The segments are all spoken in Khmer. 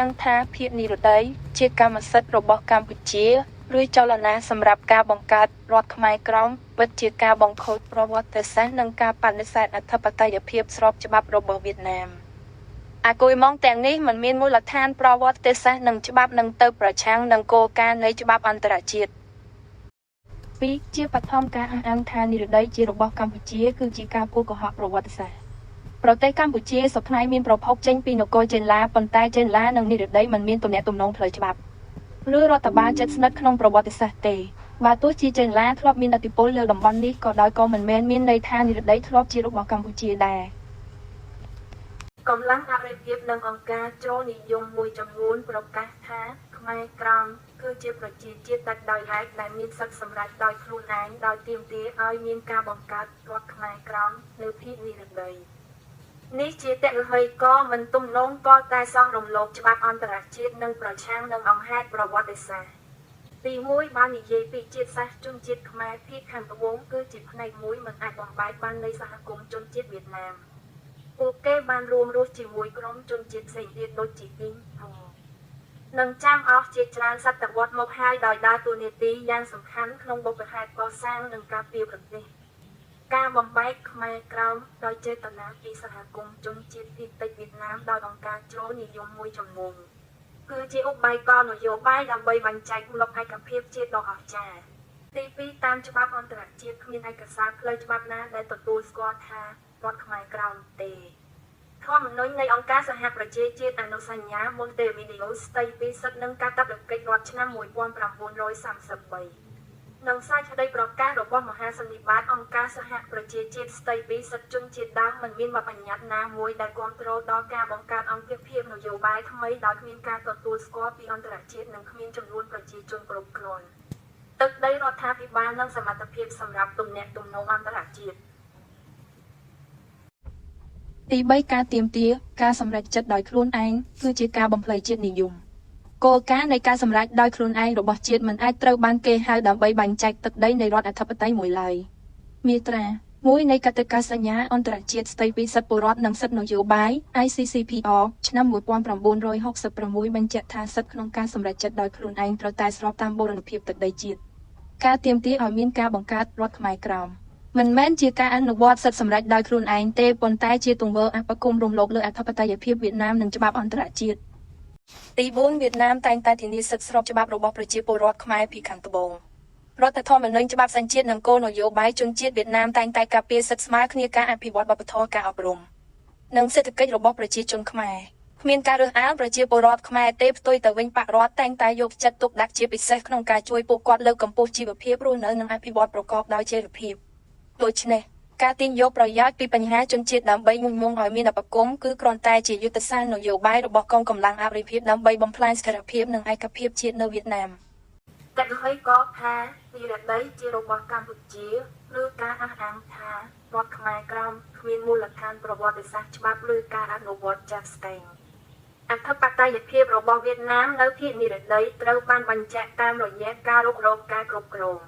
ងថាភាពនិរដីជាកម្មសិទ្ធិរបស់កម្ពុជាឬចលនាសម្រាប់ការបង្កើតរដ្ឋខ្មែរក្រមពិតជាការបង្ខូចប្រវត្តិសាស្ត្រនិងការបដិសេធអធិបតេយ្យភាពស្របច្បាប់របស់វៀតណាមអាគុយម៉ងទាំងនេះមិនមានមូលដ្ឋានប្រវត្តិសាស្ត្រនិងច្បាប់នឹងទៅប្រឆាំងនឹងគោលការណ៍នៃច្បាប់អន្តរជាតិ2ជាបឋមការអះអាងថានិរដីជារបស់កម្ពុជាគឺជាការគូកុហកប្រវត្តិសាស្ត្រប្រទេសកម្ពុជាសប្តាហ៍មានប្រភពចេញពីនគរចេនឡាប៉ុន្តែចេនឡានិងនិរដីមិនមានទំនាក់ទំនងផ្លូវច្បាប់ឬរដ្ឋបាលជិតស្និទ្ធក្នុងប្រវត្តិសាស្ត្រទេបើទោះជាចេនឡាធ្លាប់មានឥទ្ធិពលលើតំបន់នេះក៏ដោយក៏មិនមែនមានន័យថានិរដីធ្លាប់ជារបស់កម្ពុជាដែរកម្លាំងអរិយភាពនិងអង្គការចូលនិយមមួយចំនួនប្រកាសថាខ្មែរក្រមគឺជាប្រជាជាតិដាច់ដោយឡែកដែលមានសិទ្ធិសម្រេចដោយខ្លួនឯងដោយទាមទារឲ្យមានការបង្កើតរដ្ឋខ្មែរក្រមនៅភាពនិរដីនេះជាតលហីក៏មិនទំនងក៏តែសោះរំលោភច្បាប់អន្តរជាតិនិងប្រឆាំងនឹងអង្គហេតុប្រវត្តិសាស្ត្រទី1បាននិយាយពីជាតិសាសន៍ជនជាតិខ្មែរភាគខាងត្បូងគឺជាផ្នែកមួយមិនអាចបំបែកបាននៃសហគមន៍ជនជាតិវៀតណាមពួកគេបានរួមរស់ជាមួយក្រុមជនជាតិផ្សេងទៀតដូចជាគីងហងនិងចាំអស់ជាច្រើនសតវត្សមកហើយដោយដើរតួនាទីយ៉ាងសំខាន់ក្នុងបុព្វហេតុកសាងនិងការពារប្រទេសការបំបែកខ្មែរក្រមដោយចេតនាពីសហគមន៍ជនជាតិភាគតិចវៀតណាមដោយអង្គការជ្រុលនិយមមួយចំនួនគឺជាឧបាយកលនយោបាយដើម្បីបញ្ចែកមូលឯកភាពជាតិដ៏អស្ចារ្យទី2តាមច្បាប់អន្តរជាតិគ្មានឯកសារផ្លូវច្បាប់ណាដែលទទួលស្គាល់ថារដ្ឋខ្មែរក្រមទេធម្មនុញ្ញនៃអង្គការសហប្រជាជាតិអនុសញ្ញា Montevideo ស្តីពីសិទ្ធិនិងកាតព្វកិច្ចរដ្ឋឆ្នាំ1933និងសាច់ក្តីប្រកាសរបស់មហាសន្និបាតអង្គការសហប្រជាជាតិស្តីពីសិទ្ធិជនជាតិដើមមិនមានបទបញ្ញត្តិណាមួយដែលគាំទ្រដល់ការបង្កើតអង្គភាពនយោបាយថ្មីដោយគ្មានការទទួលស្គាល់ពីអន្តរជាតិនិងគ្មានចំនួនប្រជាជនគ្រប់គ្រាន់ទឹកដីរដ្ឋាភិបាលនិងសមត្ថភាពសម្រាប់ទំនាក់ទំនងអន្តរជាតិទី3ការទាមទារការសម្រេចចិត្តដោយខ្លួនឯងគឺជាការបំភ្លៃជាតិនិយមគោលការណ៍នៃការសម្រេចដោយខ្លួនឯងរបស់ជាតិមិនអាចត្រូវបានគេហៅដើម្បីបែងចែកទឹកដីនៃរដ្ឋអធិបតេយ្យមួយឡើយមាត្រា1នៃកតិកាសញ្ញាអន្តរជាតិស្តីពីសិទ្ធិពលរដ្ឋនិងសិទ្ធិនយោបាយ ICCPR ឆ្នាំ1966បញ្ជាក់ថាសិទ្ធិក្នុងការសម្រេចចិត្តដោយខ្លួនឯងត្រូវតែស្របតាមបូរណភាពទឹកដីជាតិការទាមទារឲ្យមានការបង្កើតរដ្ឋខ្មែរក្រមមិនមែនជាការអនុវត្តសិទ្ធិសម្រេចដោយខ្លួនឯងទេប៉ុន្តែជាទង្វើអបគមរំលោភលើអធិបតេយ្យភាពវៀតណាមនិងច្បាប់អន្តរជាតិទី4វៀតណាមតែងតែធានាសិទ្ធិស្របច្បាប់របស់ប្រជាពលរដ្ឋខ្មែរភាគខាងត្បូងរដ្ឋធម្មនុញ្ញច្បាប់សញ្ជាតិនិងគោលនយោបាយជនជាតិវៀតណាមតែងតែការពារសិទ្ធិស្មើគ្នាការអភិវឌ្ឍវប្បធម៌ការអប់រំនិងសេដ្ឋកិច្ចរបស់ប្រជាជនខ្មែរគ្មានការរើសអើងប្រជាពលរដ្ឋខ្មែរទេផ្ទុយទៅវិញបករដ្ឋតែងតែយកចិត្តទុកដាក់ជាពិសេសក្នុងការជួយពួកគាត់លើកកម្ពស់ជីវភាពរស់នៅនិងអភិវឌ្ឍប្រកបដោយចីរភាពដូច្នេះការទាញយកប្រយោជន៍ពីបញ្ហាជនជាតិដើម្បីញុះញង់ឲ្យមានអបគមគឺគ្រាន់តែជាយុទ្ធសាស្ត្រនយោបាយរបស់កងកម្លាំងអរិយភាពដើម្បីបំផ្លាញស្ថិរភាពនិងឯកភាពជាតិនៅវៀតណាមតែហើយក៏ថានិរដីជារបស់កម្ពុជាឬការអះអាងថារដ្ឋខ្មែរក្រមគ្មានមូលដ្ឋានប្រវត្តិសាស្ត្រច្បាប់ឬការអនុវត្តចាត់ស្ដែងអធិបតេយ្យភាពរបស់វៀតណាមនៅភាគនិរដីត្រូវបានបញ្ជាក់តាមរយៈការរុករកការគ្រប់គ្រង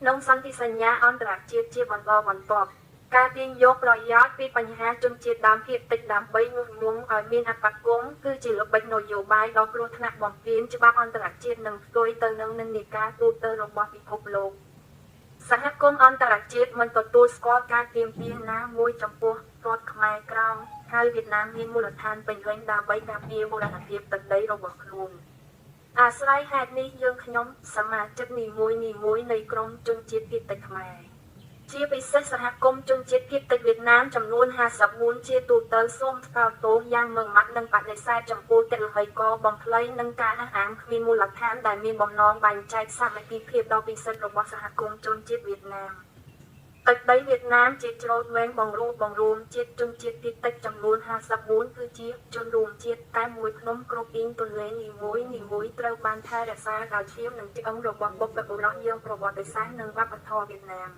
និងសន្ធិសញ្ញាអន្តរជាតិជាបន្តបន្ទាប់ការទាញយកប្រយោជន៍ពីបញ្ហាជនជាតិដើមភាគតិចដើម្បីញុះញង់ឲ្យមានអបគមគឺជាល្បិចនយោបាយដ៏គ្រោះថ្នាក់បំពានច្បាប់អន្តរជាតិនិងផ្ទុយទៅនឹងនិន្នាការទូទៅរបស់ពិភពលោកសហគមន៍អន្តរជាតិមិនទទួលស្គាល់ការទាមទារណាមួយចំពោះរដ្ឋខ្មែរក្រមហើយវៀតណាមមានមូលដ្ឋានពេញលេញដើម្បីការពារបូរណភាពទឹកដីរបស់ខ្លួនអាស្រ័យហេតុនេះយើងខ្ញុំសមាជិកនីមួយៗនៃក្រុមជនជាតិភាគតិចខ្មែរជាពិសេសសហគមន៍ជនជាតិភាគតិចវៀតណាមចំនួន54ជាទូទៅសូមថ្កោលទោសយ៉ាងម៉ឺងម៉ាត់និងបដិសេធចំពោះទិដ្ឋិកបំភ្លៃនិងការអះអាងគ្មានមូលដ្ឋានដែលមានបំណងបែងចែកសាមគ្គីភាពដ៏ពិសិដ្ឋរបស់សហគមន៍ជនជាតិវៀតណាមទឹកដីវៀតណាមជាច្រូតវែងបង្រួមជាតិជនជាតិភាគតិចចំនួន54គឺជាជនរួមជាតិតែមួយភ្នំគ្រប់អ៊ីងទន្លេនីមួយត្រូវបានថែរក្សាដោយឈាមនិងឆ្អឹងរបស់បុព្វបុរសយើងប្រវត្តិសាស្ត្រនិងវប្បធម៌វៀតណាម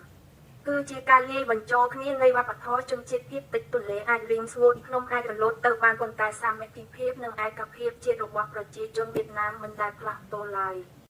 គឺជាការលាយបញ្ចូលគ្នានៃវប្បធម៌ជនជាតិភាគតិចទន្លេអាចរៀងស្ងួតភ្នំអាចរលត់ទៅបានប៉ុន្តែសាមគ្គីភាពនិងឯកភាពជាតិរបស់ប្រជាជនវៀតណាមមិនដែលផ្លាស់ប្ដូរឡើយ